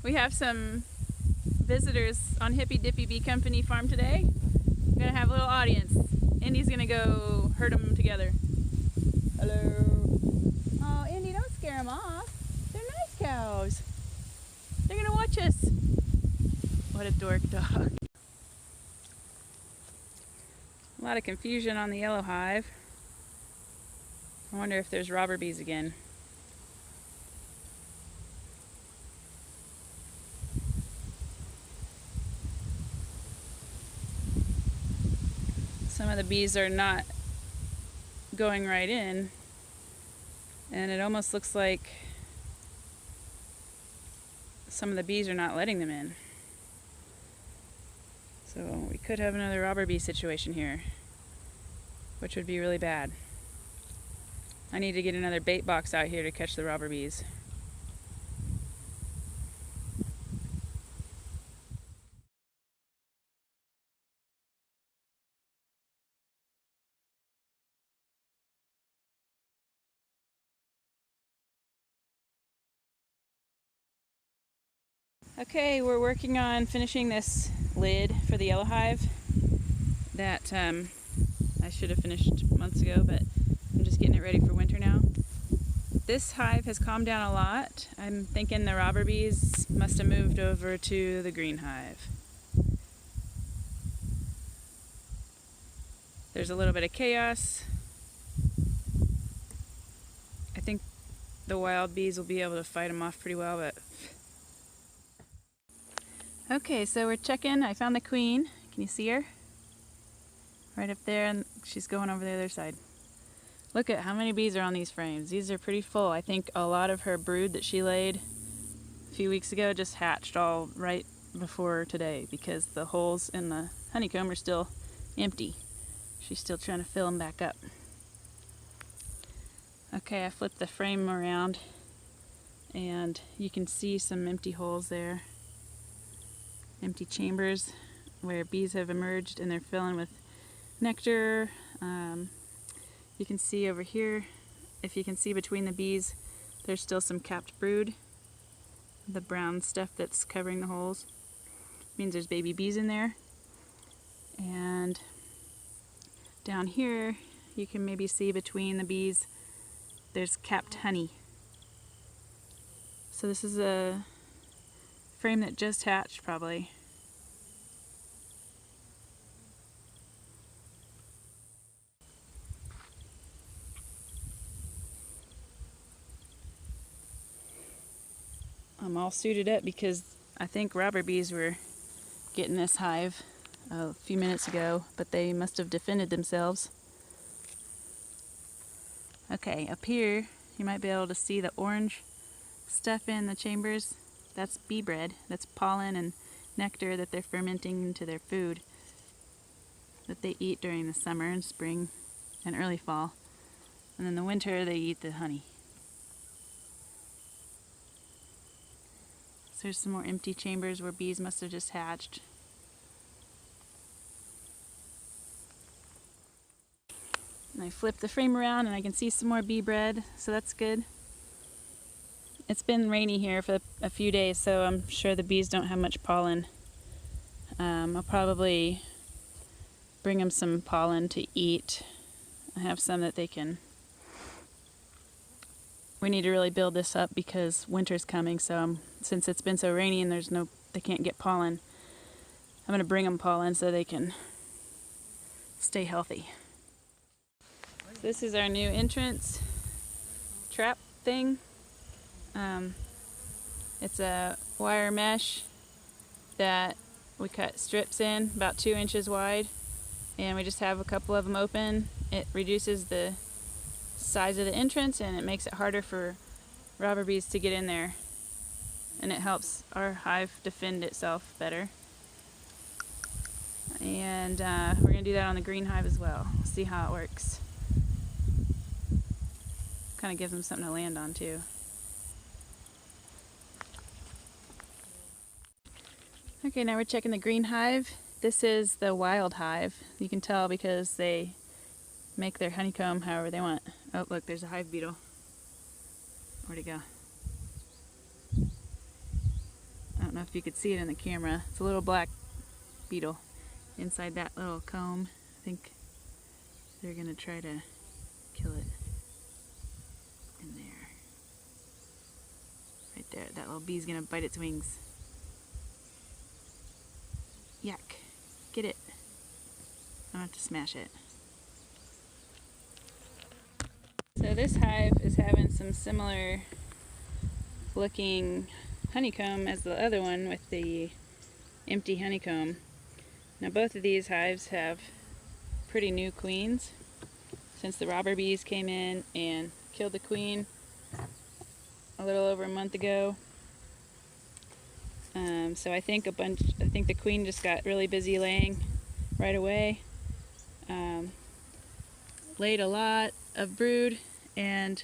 We have some visitors on Hippy Dippy Bee Company farm today. We're gonna have a little audience. Indy's gonna go herd them together. Hello. Oh, Indy, don't scare them off. They're nice cows. They're gonna watch us. What a dork dog. A lot of confusion on the yellow hive. I wonder if there's robber bees again. Some of the bees are not going right in, and it almost looks like some of the bees are not letting them in. So we could have another robber bee situation here, which would be really bad. I need to get another bait box out here to catch the robber bees. Okay, we're working on finishing this lid for the yellow hive that I should have finished months ago, but I'm just getting it ready for winter now. This hive has calmed down a lot. I'm thinking the robber bees must have moved over to the green hive. There's a little bit of chaos. I think the wild bees will be able to fight them off pretty well, but... Okay, so we're checking. I found the queen. Can you see her? Right up there, and she's going over the other side. Look at how many bees are on these frames. These are pretty full. I think a lot of her brood that she laid a few weeks ago just hatched all right before today because the holes in the honeycomb are still empty. She's still trying to fill them back up. Okay, I flipped the frame around and you can see some empty holes there. Empty chambers where bees have emerged and they're filling with nectar. You can see over here, if you can see between the bees, there's still some capped brood. The brown stuff that's covering the holes means there's baby bees in there. And down here, you can maybe see between the bees, there's capped honey. So this is a frame that just hatched probably. I'm all suited up because I think robber bees were getting this hive a few minutes ago, but they must have defended themselves. Okay, up here you might be able to see the orange stuff in the chambers. That's bee bread. That's pollen and nectar that they're fermenting into their food that they eat during the summer and spring and early fall. And in the winter they eat the honey. So there's some more empty chambers where bees must have just hatched. And I flip the frame around and I can see some more bee bread, so that's good. It's been rainy here for a few days, so I'm sure the bees don't have much pollen. I'll probably bring them some pollen to eat. I have some that they can... We need to really build this up because winter's coming, so since it's been so rainy and they can't get pollen, I'm going to bring them pollen so they can stay healthy. This is our new entrance trap thing. It's a wire mesh that we cut strips in about 2 inches wide, and we just have a couple of them open. It reduces the size of the entrance and it makes it harder for robber bees to get in there, and it helps our hive defend itself better. And we're going to do that on the green hive as well. See how it works. Kind of gives them something to land on too. Okay, now we're checking the green hive. This is the wild hive. You can tell because they make their honeycomb however they want. Oh, look, there's a hive beetle. Where'd it go? know if you could see it in the camera. It's a little black beetle inside that little comb. I think they're gonna try to kill it in there. Right there, that little bee's gonna bite its wings. Yuck. Get it. I'm gonna have to smash it. So this hive is having some similar looking honeycomb as the other one with the empty honeycomb. Now both of these hives have pretty new queens since the robber bees came in and killed the queen a little over a month ago. So I think the queen just got really busy laying right away. Laid a lot of brood and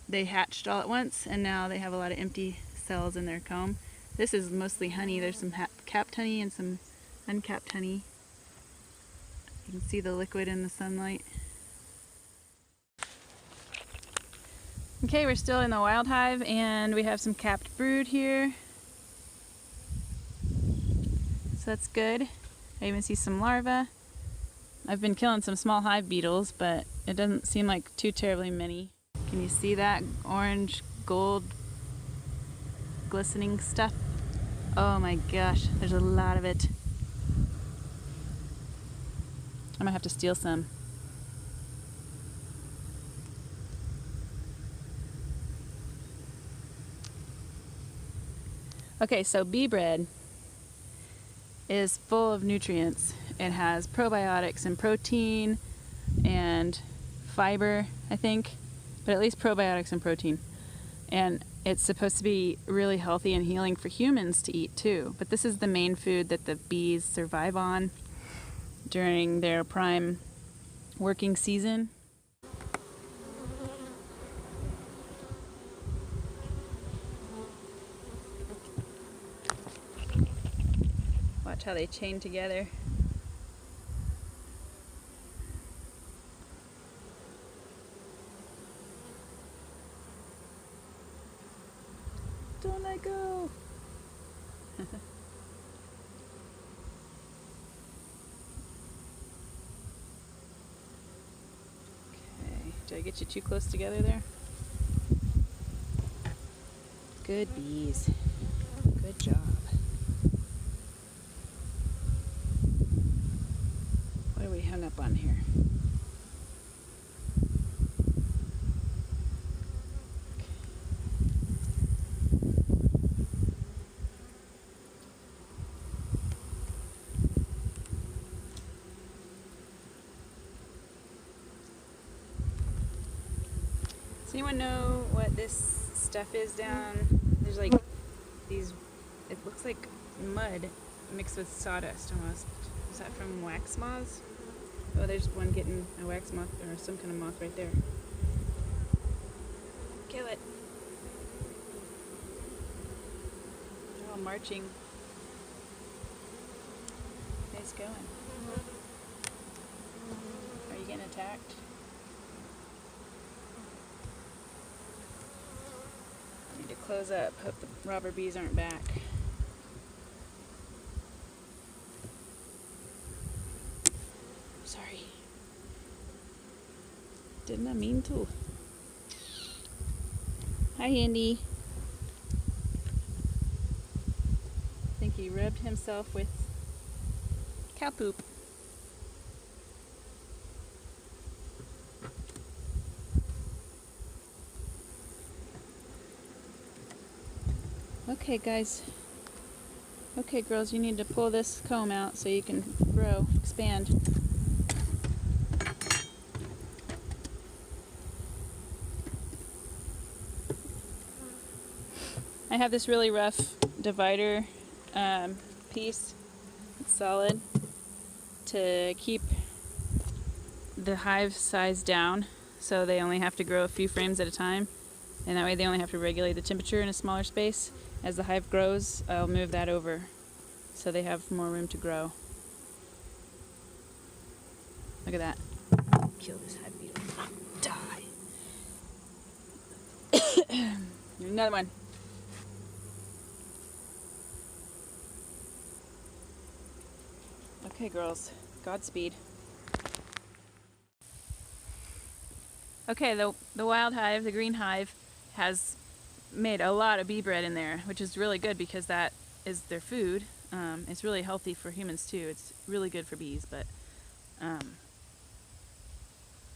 they hatched all at once, and now they have a lot of empty cells in their comb. This is mostly honey. There's some capped honey and some uncapped honey. You can see the liquid in the sunlight. Okay, we're still in the wild hive and we have some capped brood here. So that's good. I even see some larvae. I've been killing some small hive beetles, but it doesn't seem like too terribly many. Can you see that orange, gold, glistening stuff? Oh my gosh, there's a lot of it. I might have to steal some. Okay, so bee bread is full of nutrients. It has probiotics and protein and fiber, I think, but at least probiotics and protein. And it's supposed to be really healthy and healing for humans to eat too. But this is the main food that the bees survive on during their prime working season. Watch how they chain together. Don't let go! Okay, did I get you too close together there? Good bees. Good job. What are we hung up on here? Does anyone know what this stuff is down? There's like these, it looks like mud mixed with sawdust almost. Is that from wax moths? Oh, there's one getting a wax moth or some kind of moth right there. Kill it. They're all marching. Nice going. Are you getting attacked? Need to close up. Hope the robber bees aren't back. Sorry. Didn't I mean to? Hi, Andy. I think he rubbed himself with cow poop. Okay, guys. Okay, girls, you need to pull this comb out so you can grow, expand. I have this really rough divider piece. It's solid to keep the hive size down, so they only have to grow a few frames at a time, and that way they only have to regulate the temperature in a smaller space. As the hive grows, I'll move that over so they have more room to grow. Look at that. Kill this hive beetle. Die. Another one. Okay, girls, Godspeed. Okay, the wild hive, the green hive, has made a lot of bee bread in there, which is really good because that is their food. It's really healthy for humans too. It's really good for bees, but I'm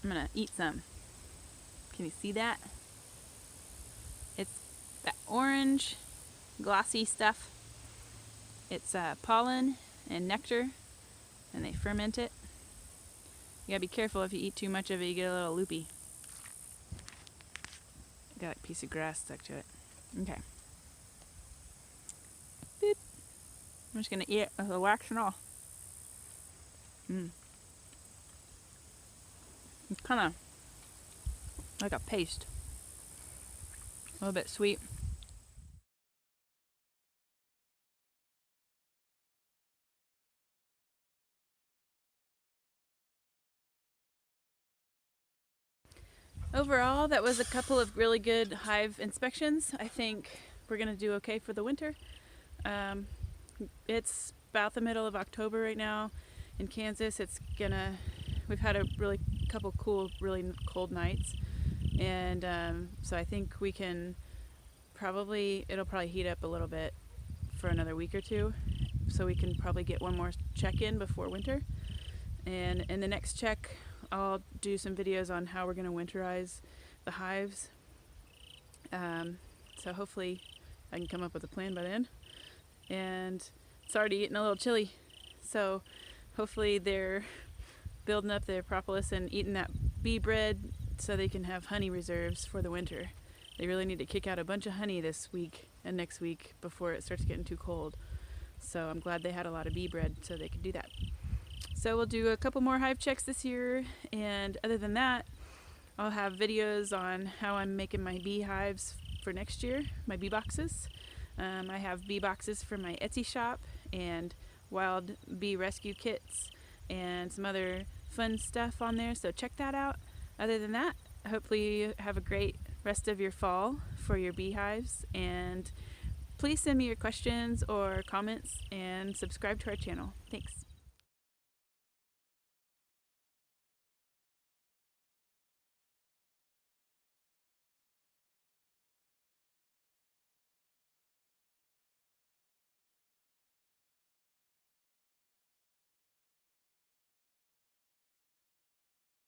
gonna eat some. Can you see that? It's that orange, glossy stuff. It's pollen and nectar, and they ferment it. You gotta be careful if you eat too much of it, you get a little loopy. Got a piece of grass stuck to it. Okay. Boop. I'm just gonna eat it with the wax and all. It's kind of like a paste. A little bit sweet. Overall, that was a couple of really good hive inspections. I think we're gonna do okay for the winter. It's about the middle of October right now in Kansas. We've had a really couple cool, really cold nights, and so I think we can it'll probably heat up a little bit for another week or two, so we can probably get one more check-in before winter. And in the next check, I'll do some videos on how we're going to winterize the hives. So hopefully I can come up with a plan by then. And it's already getting a little chilly, so hopefully they're building up their propolis and eating that bee bread so they can have honey reserves for the winter. They really need to kick out a bunch of honey this week and next week before it starts getting too cold. So I'm glad they had a lot of bee bread so they could do that. So we'll do a couple more hive checks this year, and other than that, I'll have videos on how I'm making my bee hives for next year, my bee boxes. I have bee boxes for my Etsy shop and wild bee rescue kits and some other fun stuff on there, so check that out. Other than that, hopefully you have a great rest of your fall for your beehives, and please send me your questions or comments and subscribe to our channel. Thanks.